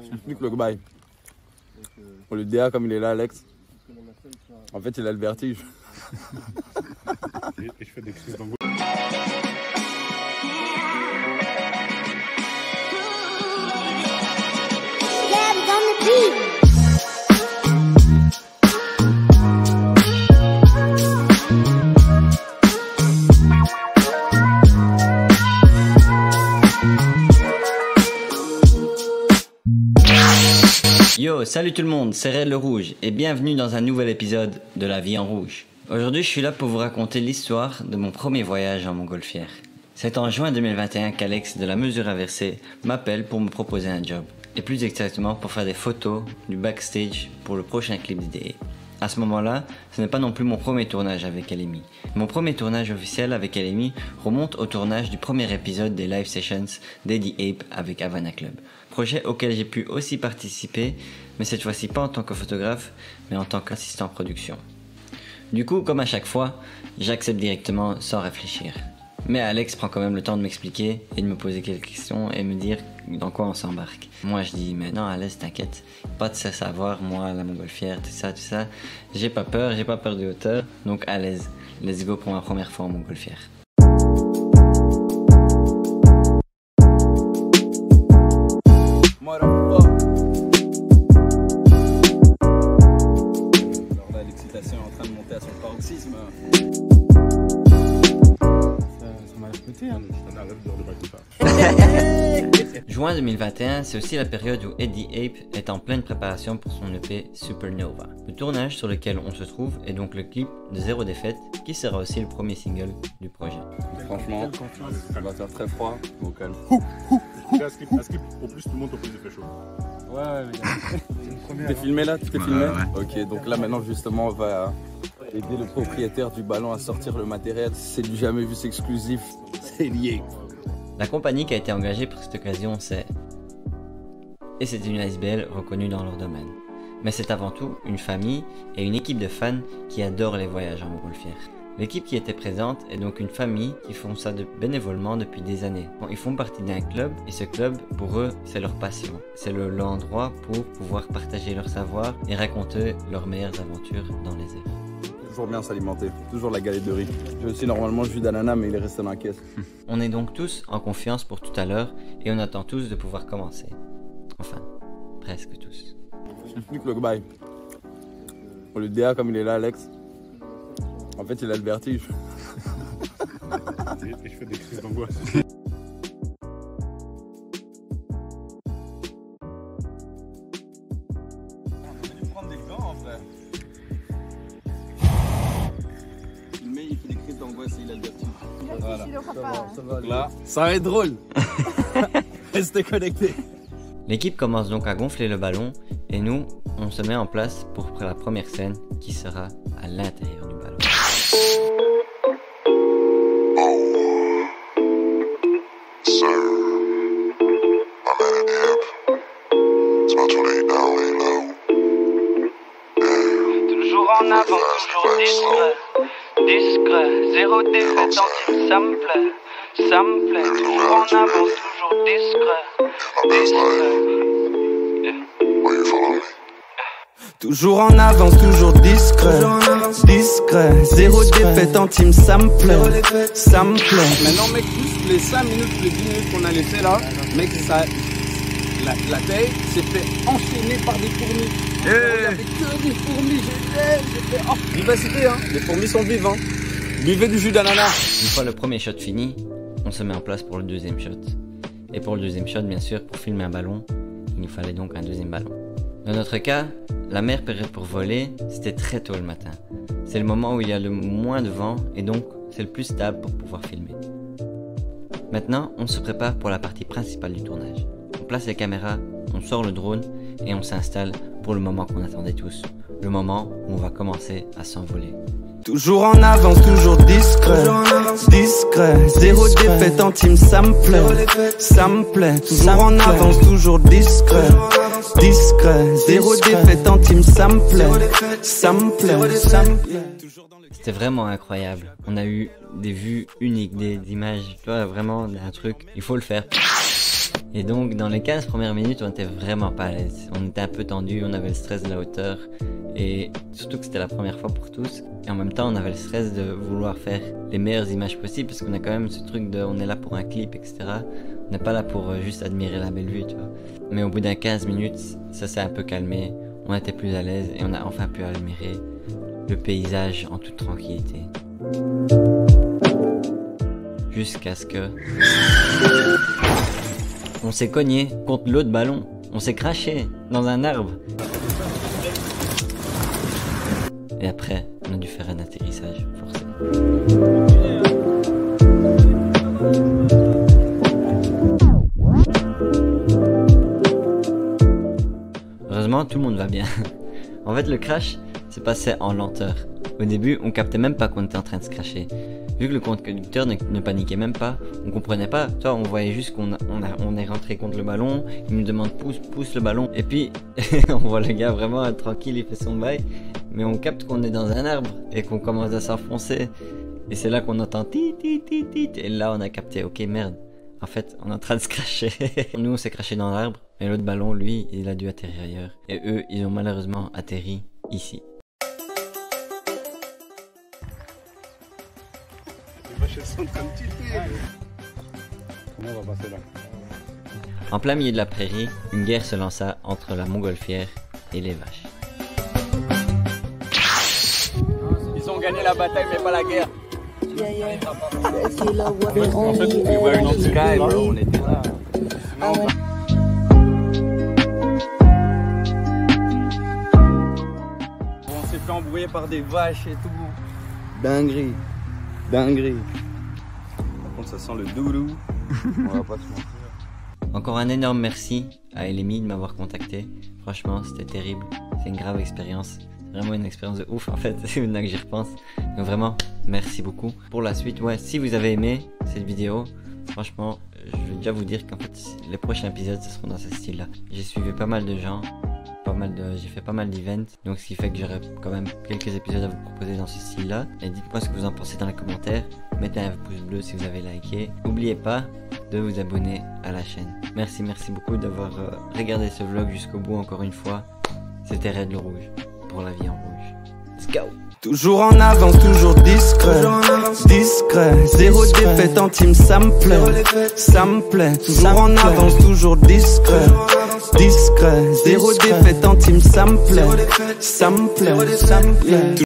J'explique le bail. Pour le DA, comme il est là, Alex, en fait, il a le vertige. Et je fais des crises d'angoisse. Yo, salut tout le monde, c'est Red le Rouge et bienvenue dans un nouvel épisode de La Vie en Rouge. Aujourd'hui, je suis là pour vous raconter l'histoire de mon premier voyage en montgolfière. C'est en juin 2021 qu'Alex de la Mesure Inversée m'appelle pour me proposer un job. Et plus exactement pour faire des photos du backstage pour le prochain clip d'IDE. À ce moment-là, ce n'est pas non plus mon premier tournage avec LMI. Mon premier tournage officiel avec LMI remonte au tournage du premier épisode des live sessions d'Eddie Ape avec Havana Club. Projet auquel j'ai pu aussi participer, mais cette fois-ci pas en tant que photographe, mais en tant qu'assistant production. Du coup, comme à chaque fois, j'accepte directement sans réfléchir. Mais Alex prend quand même le temps de m'expliquer et de me poser quelques questions et me dire dans quoi on s'embarque. Moi je dis mais non Alex t'inquiète, pas de ça savoir, moi la montgolfière, tout ça, j'ai pas peur de hauteur, donc à l'aise, let's go pour ma première fois en montgolfière. Moi alors là l'excitation est en train de monter à son paroxysme. Juin 2021, c'est aussi la période où Eddie Ape est en pleine préparation pour son EP Supernova. Le tournage sur lequel on se trouve est donc le clip de Zéro Défaite, qui sera aussi le premier single du projet. Franchement, ça va faire très froid, au calme. À skip, au plus tout le monde, au plus il fait chaud. Ouais, mais T'es filmé là? Tu t'es filmé? Ok, donc là maintenant justement on va aider le propriétaire du ballon à sortir le matériel. C'est du jamais vu, c'est exclusif, c'est lié. La compagnie qui a été engagée pour cette occasion, c'est... Et c'est une ASBL reconnue dans leur domaine. Mais c'est avant tout une famille et une équipe de fans qui adorent les voyages en montgolfière. L'équipe qui était présente est donc une famille qui font ça bénévolement depuis des années. Ils font partie d'un club et ce club, pour eux, c'est leur passion. C'est l'endroit pour pouvoir partager leur savoir et raconter leurs meilleures aventures dans les airs. Toujours bien s'alimenter, toujours la galette de riz. J'ai aussi normalement le jus d'ananas mais il est resté dans la caisse. On est donc tous en confiance pour tout à l'heure et on attend tous de pouvoir commencer. Enfin, presque tous. J'explique le bail. Pour le DA, comme il est là, Alex, en fait il a le vertige. Et je fais des crises d'angoisse. On aurait dû prendre des gants en vrai. Mais il fait des crises d'angoisse et il a le vertige. Voilà. Ça va, là, ça va être drôle. Restez connectés. L'équipe commence donc à gonfler le ballon et nous, on se met en place pour la première scène qui sera à l'intérieur du ballon. Toujours en avant, toujours discret, zéro défaite en team, ça me plaît, toujours en avant, toujours discret. Toujours en avance, toujours discret, zéro défaite en team, ça me plaît. Maintenant mec, juste les 5 minutes, les 10 minutes qu'on a laissé là, mec, ça, la taille s'est fait enchaîner par des fourmis. Il n'y avait que des fourmis, j'ai fait, oh, vivacité hein, les fourmis sont vives hein. Buvez du jus d'ananas. Une fois le premier shot fini, on se met en place pour le deuxième shot. Et pour le deuxième shot, bien sûr, pour filmer un ballon, il nous fallait donc un deuxième ballon. Dans notre cas, la meilleure période pour voler, c'était très tôt le matin. C'est le moment où il y a le moins de vent et donc c'est le plus stable pour pouvoir filmer. Maintenant, on se prépare pour la partie principale du tournage. On place les caméras, on sort le drone et on s'installe pour le moment qu'on attendait tous. Le moment où on va commencer à s'envoler. Toujours en avance, toujours discret, zéro défaite en team, ça me plaît. Toujours en avance, toujours discret, zéro défaite en team, ça me plaît. C'était vraiment incroyable. On a eu des vues uniques, des images, tu vois, vraiment un truc, il faut le faire. Et donc dans les 15 premières minutes, on était vraiment pas à l'aise. On était un peu tendu, on avait le stress de la hauteur. Et surtout que c'était la première fois pour tous. Et en même temps, on avait le stress de vouloir faire les meilleures images possibles. Parce qu'on a quand même ce truc de on est là pour un clip, etc. On n'est pas là pour juste admirer la belle vue, tu vois. Mais au bout d'un 15 minutes, ça s'est un peu calmé. On était plus à l'aise et on a enfin pu admirer le paysage en toute tranquillité. Jusqu'à ce que... on s'est cogné contre l'autre ballon. On s'est craché dans un arbre. Et après, on a dû faire un atterrissage, forcément. Heureusement, tout le monde va bien. En fait, le crash s'est passé en lenteur. Au début, on captait même pas qu'on était en train de se crasher. Vu que le conducteur ne paniquait même pas, on comprenait pas. Toi, on voyait juste qu'on est rentré contre le ballon. Il nous demande pousse le ballon. Et puis, on voit le gars vraiment tranquille, il fait son bail. Mais on capte qu'on est dans un arbre et qu'on commence à s'enfoncer. Et c'est là qu'on entend tit tit tit tit. Et là, on a capté, ok merde. En fait, on est en train de se cracher. Nous, on s'est craché dans l'arbre. Et l'autre ballon, lui, il a dû atterrir ailleurs. Et eux, ils ont malheureusement atterri ici. Comment on va passer là? En plein milieu de la prairie, une guerre se lança entre la montgolfière et les vaches. Ils ont gagné la bataille, mais pas la guerre. En fait, we were in the sky, bro. On était là. On s'est fait embrouiller par des vaches et tout. Dinguerie. Dinguerie. Par contre, ça sent le doudou. On va pas se mentir. Encore un énorme merci à Elemi de m'avoir contacté. Franchement, c'était terrible. C'est une grave expérience. Vraiment une expérience de ouf en fait, c'est maintenant que j'y repense. Donc vraiment, merci beaucoup. Pour la suite, ouais, si vous avez aimé cette vidéo, franchement, je vais déjà vous dire qu'en fait, les prochains épisodes, ce seront dans ce style-là. J'ai suivi pas mal de gens, j'ai fait pas mal d'events, donc ce qui fait que j'aurai quand même quelques épisodes à vous proposer dans ce style-là. Et dites-moi ce que vous en pensez dans les commentaires. Mettez un pouce bleu si vous avez liké. N'oubliez pas de vous abonner à la chaîne. Merci beaucoup d'avoir regardé ce vlog jusqu'au bout encore une fois. C'était Red le Rouge. Pour la vie en rouge. Let's go! Toujours en avant, toujours discret, discret, zéro défaite en team, ça me plaît, toujours en avance, toujours discret, discret, zéro défaite en team, ça me plaît.